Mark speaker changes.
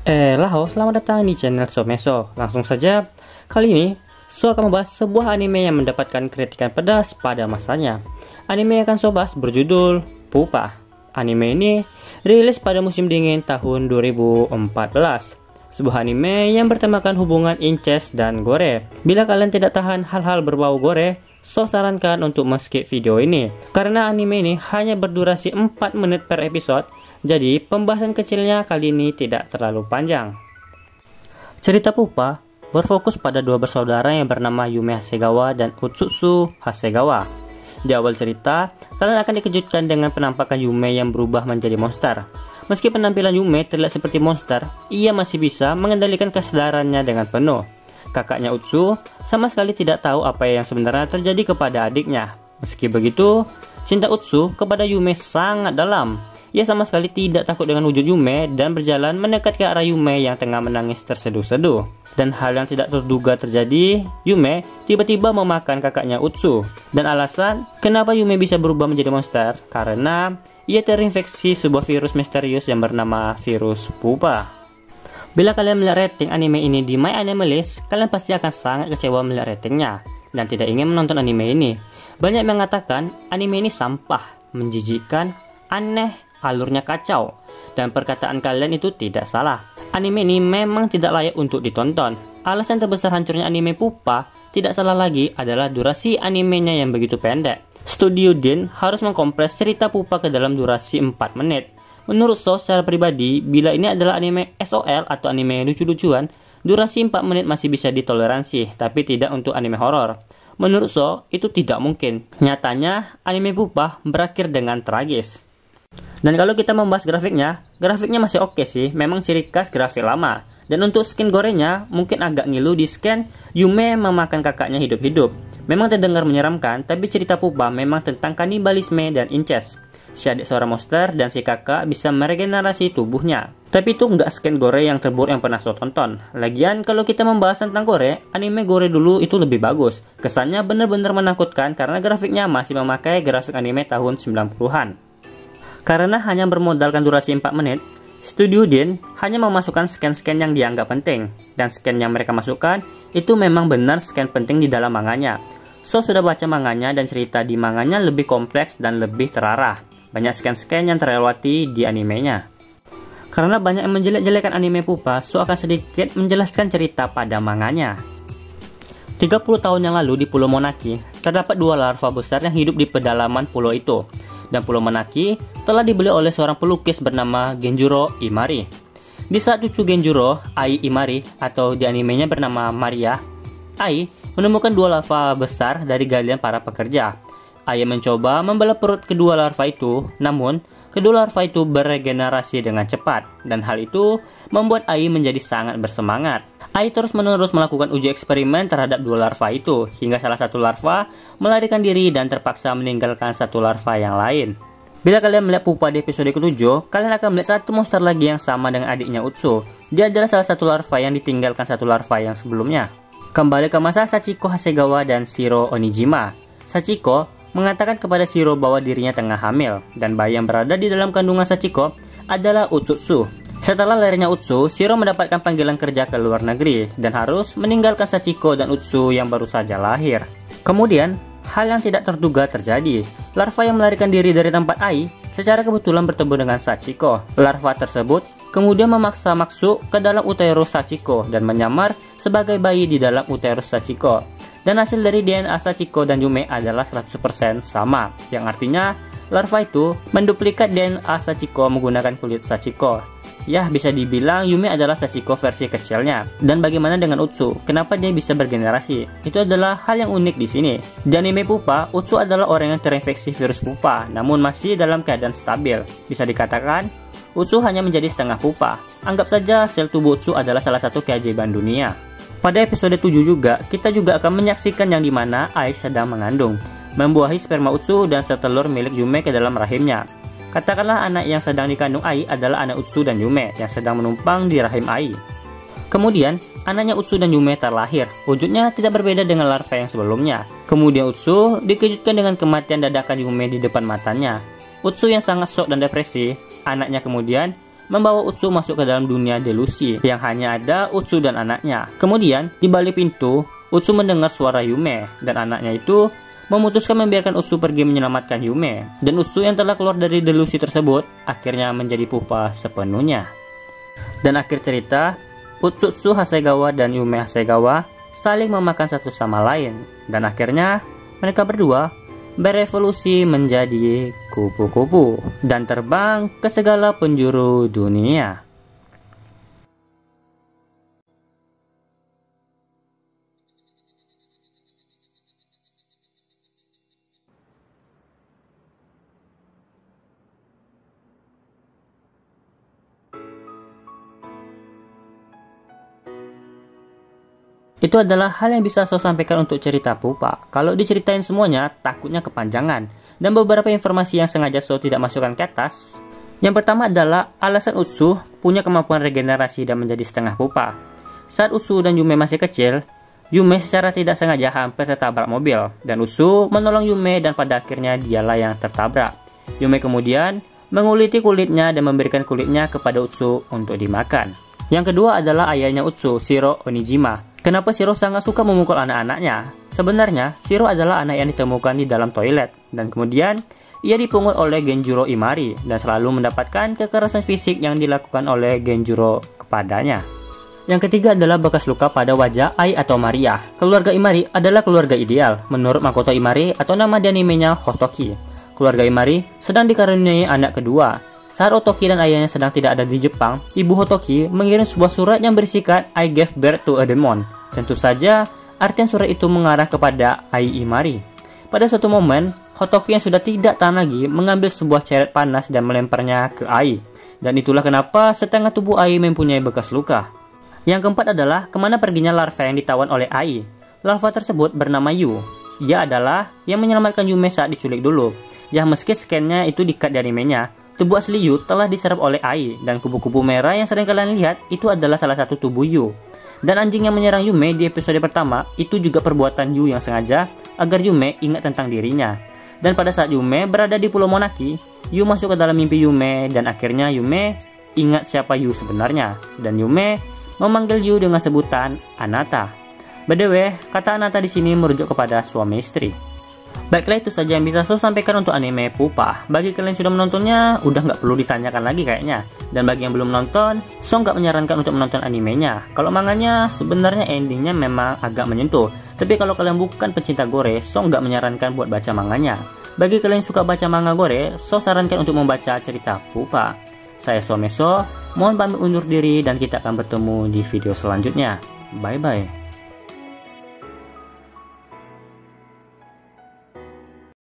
Speaker 1: Laho, selamat datang di channel Someso. Langsung saja, kali ini So akan membahas sebuah anime yang mendapatkan kritikan pedas pada masanya. Anime yang akan So bahas berjudul Pupa. Anime ini rilis pada musim dingin tahun 2014. Sebuah anime yang bertemakan hubungan incest dan gore. Bila kalian tidak tahan hal-hal berbau gore, So sarankan untuk skip video ini. Karena anime ini hanya berdurasi 4 menit per episode, jadi pembahasan kecilnya kali ini tidak terlalu panjang. Cerita Pupa berfokus pada dua bersaudara yang bernama Yume Hasegawa dan Utsutsu Hasegawa. Di awal cerita, kalian akan dikejutkan dengan penampakan Yume yang berubah menjadi monster. Meski penampilan Yume terlihat seperti monster, ia masih bisa mengendalikan kesadarannya dengan penuh. Kakaknya Utsu sama sekali tidak tahu apa yang sebenarnya terjadi kepada adiknya. Meski begitu, cinta Utsu kepada Yume sangat dalam. Ia sama sekali tidak takut dengan wujud Yume dan berjalan mendekat ke arah Yume yang tengah menangis terseduh-seduh. Dan hal yang tidak terduga terjadi, Yume tiba-tiba memakan kakaknya Utsu. Dan alasan kenapa Yume bisa berubah menjadi monster, karena ia terinfeksi sebuah virus misterius yang bernama virus Pupa. Bila kalian melihat rating anime ini di My Anime List, kalian pasti akan sangat kecewa melihat ratingnya dan tidak ingin menonton anime ini. Banyak mengatakan anime ini sampah, menjijikkan, aneh, alurnya kacau, dan perkataan kalian itu tidak salah. Anime ini memang tidak layak untuk ditonton. Alasan terbesar hancurnya anime Pupa tidak salah lagi adalah durasi animenya yang begitu pendek. Studio Din harus mengkompres cerita Pupa ke dalam durasi 4 menit. Menurut So secara pribadi, bila ini adalah anime SOL atau anime lucu-lucuan, durasi 4 menit masih bisa ditoleransi, tapi tidak untuk anime horor. Menurut So, itu tidak mungkin. Nyatanya, anime Pupa berakhir dengan tragis. Dan kalau kita membahas grafiknya masih oke sih, memang ciri khas grafik lama. Dan untuk skin gorengnya, mungkin agak ngilu di scan Yume memakan kakaknya hidup-hidup. Memang terdengar menyeramkan, tapi cerita Pupa memang tentang kanibalisme dan incest. Si adik seorang monster dan si kakak bisa meregenerasi tubuhnya. Tapi itu nggak scan gore yang terburuk yang pernah So tonton. Lagian kalau kita membahas tentang gore, anime gore dulu itu lebih bagus. Kesannya benar-benar menakutkan karena grafiknya masih memakai grafik anime tahun 90-an. Karena hanya bermodalkan durasi 4 menit, Studio Din hanya memasukkan scan-scan yang dianggap penting. Dan scan yang mereka masukkan, itu memang benar scan penting di dalam manganya. So sudah baca manganya dan cerita di manganya lebih kompleks dan lebih terarah. Banyak scan-scan yang terlewati di animenya. Karena banyak yang menjelek-jelekan anime Pupa, So akan sedikit menjelaskan cerita pada manganya. 30 tahun yang lalu di Pulau Monaki, terdapat dua larva besar yang hidup di pedalaman pulau itu. Dan Pulau Monaki telah dibeli oleh seorang pelukis bernama Genjuro Imari. Di saat cucu Genjuro, Ai Imari, atau di animenya bernama Maria, Ai menemukan dua larva besar dari galian para pekerja. Ai mencoba membelah perut kedua larva itu, namun kedua larva itu beregenerasi dengan cepat, dan hal itu membuat Ai menjadi sangat bersemangat. Ai terus-menerus melakukan uji eksperimen terhadap dua larva itu, hingga salah satu larva melarikan diri dan terpaksa meninggalkan satu larva yang lain. Bila kalian melihat Pupa di episode ke-7, kalian akan melihat satu monster lagi yang sama dengan adiknya Utsu. Dia adalah salah satu larva yang ditinggalkan satu larva yang sebelumnya. Kembali ke masa Sachiko Hasegawa dan Shiro Onijima. Sachiko mengatakan kepada Shiro bahwa dirinya tengah hamil, dan bayi yang berada di dalam kandungan Sachiko adalah Utsutsu. Setelah lahirnya Utsu, Shiro mendapatkan panggilan kerja ke luar negeri, dan harus meninggalkan Sachiko dan Utsu yang baru saja lahir. Kemudian, hal yang tidak terduga terjadi. Larva yang melarikan diri dari tempat Ai, secara kebetulan bertemu dengan Sachiko. Larva tersebut kemudian memaksa masuk ke dalam uterus Sachiko, dan menyamar sebagai bayi di dalam uterus Sachiko. Dan hasil dari DNA Sachiko dan Yume adalah 100% sama, yang artinya larva itu menduplikat DNA Sachiko menggunakan kulit Sachiko. Ya, bisa dibilang Yume adalah Sachiko versi kecilnya. Dan bagaimana dengan Utsu? Kenapa dia bisa bergenerasi? Itu adalah hal yang unik di sini. Di anime Pupa, Utsu adalah orang yang terinfeksi virus Pupa, namun masih dalam keadaan stabil. Bisa dikatakan, Utsu hanya menjadi setengah Pupa. Anggap saja sel tubuh Utsu adalah salah satu keajaiban dunia. Pada episode 7 juga, kita juga akan menyaksikan yang dimana Ai sedang mengandung, membuahi sperma Utsu dan setelur milik Yume ke dalam rahimnya. Katakanlah anak yang sedang dikandung Ai adalah anak Utsu dan Yume yang sedang menumpang di rahim Ai. Kemudian, anaknya Utsu dan Yume terlahir. Wujudnya tidak berbeda dengan larva yang sebelumnya. Kemudian Utsu dikejutkan dengan kematian dadakan Yume di depan matanya. Utsu yang sangat shock dan depresi, anaknya kemudian membawa Utsu masuk ke dalam dunia delusi yang hanya ada Utsu dan anaknya. Kemudian, di balik pintu, Utsu mendengar suara Yume dan anaknya itu memutuskan membiarkan Utsu pergi menyelamatkan Yume. Dan Utsu yang telah keluar dari delusi tersebut akhirnya menjadi pupa sepenuhnya. Dan akhir cerita, Utsutsu Hasegawa dan Yume Hasegawa saling memakan satu sama lain. Dan akhirnya mereka berdua berevolusi menjadi kupu-kupu dan terbang ke segala penjuru dunia. Itu adalah hal yang bisa saya sampaikan untuk cerita pupa. Kalau diceritain semuanya, takutnya kepanjangan. Dan beberapa informasi yang sengaja saya tidak masukkan ke atas. Yang pertama adalah alasan Utsu punya kemampuan regenerasi dan menjadi setengah pupa. Saat Utsu dan Yume masih kecil, Yume secara tidak sengaja hampir tertabrak mobil. Dan Utsu menolong Yume dan pada akhirnya dialah yang tertabrak. Yume kemudian menguliti kulitnya dan memberikan kulitnya kepada Utsu untuk dimakan. Yang kedua adalah ayahnya Utsu, Shiro Onijima. Kenapa Shiro sangat suka memukul anak-anaknya? Sebenarnya, Shiro adalah anak yang ditemukan di dalam toilet, dan kemudian ia dipungut oleh Genjuro Imari, dan selalu mendapatkan kekerasan fisik yang dilakukan oleh Genjuro kepadanya. Yang ketiga adalah bekas luka pada wajah Ai atau Maria. Keluarga Imari adalah keluarga ideal, menurut Makoto Imari atau nama di animenya Hotoki. Keluarga Imari sedang dikaruniai anak kedua. Saat Hotoki dan ayahnya sedang tidak ada di Jepang, ibu Hotoki mengirim sebuah surat yang berisikan I gave birth to a demon. Tentu saja, artian surat itu mengarah kepada Ai Imari. Pada suatu momen, Hotoki yang sudah tidak tahan lagi mengambil sebuah ceret panas dan melemparnya ke Ai. Dan itulah kenapa setengah tubuh Ai mempunyai bekas luka. Yang keempat adalah kemana perginya larva yang ditawan oleh Ai. Larva tersebut bernama Yu. Ia adalah yang menyelamatkan Yume saat diculik dulu. Yang meski scan-nya itu di-cut dari animenya, tubuh asli Yu telah diserap oleh Ai, dan kubu-kubu merah yang sering kalian lihat itu adalah salah satu tubuh Yu. Dan anjing yang menyerang Yume di episode pertama itu juga perbuatan Yu yang sengaja agar Yume ingat tentang dirinya. Dan pada saat Yume berada di Pulau Monaki, Yu masuk ke dalam mimpi Yume dan akhirnya Yume ingat siapa Yu sebenarnya. Dan Yume memanggil Yu dengan sebutan Anata. By the way, kata Anata di sini merujuk kepada suami istri. Baiklah, itu saja yang bisa saya sampaikan untuk anime Pupa. Bagi kalian yang sudah menontonnya, udah nggak perlu ditanyakan lagi kayaknya. Dan bagi yang belum nonton, saya nggak menyarankan untuk menonton animenya. Kalau manganya, sebenarnya endingnya memang agak menyentuh. Tapi kalau kalian bukan pecinta gore, saya nggak menyarankan buat baca manganya. Bagi kalian yang suka baca manga gore, saya sarankan untuk membaca cerita Pupa. Saya Someso, mohon pamit undur diri dan kita akan bertemu di video selanjutnya. Bye-bye.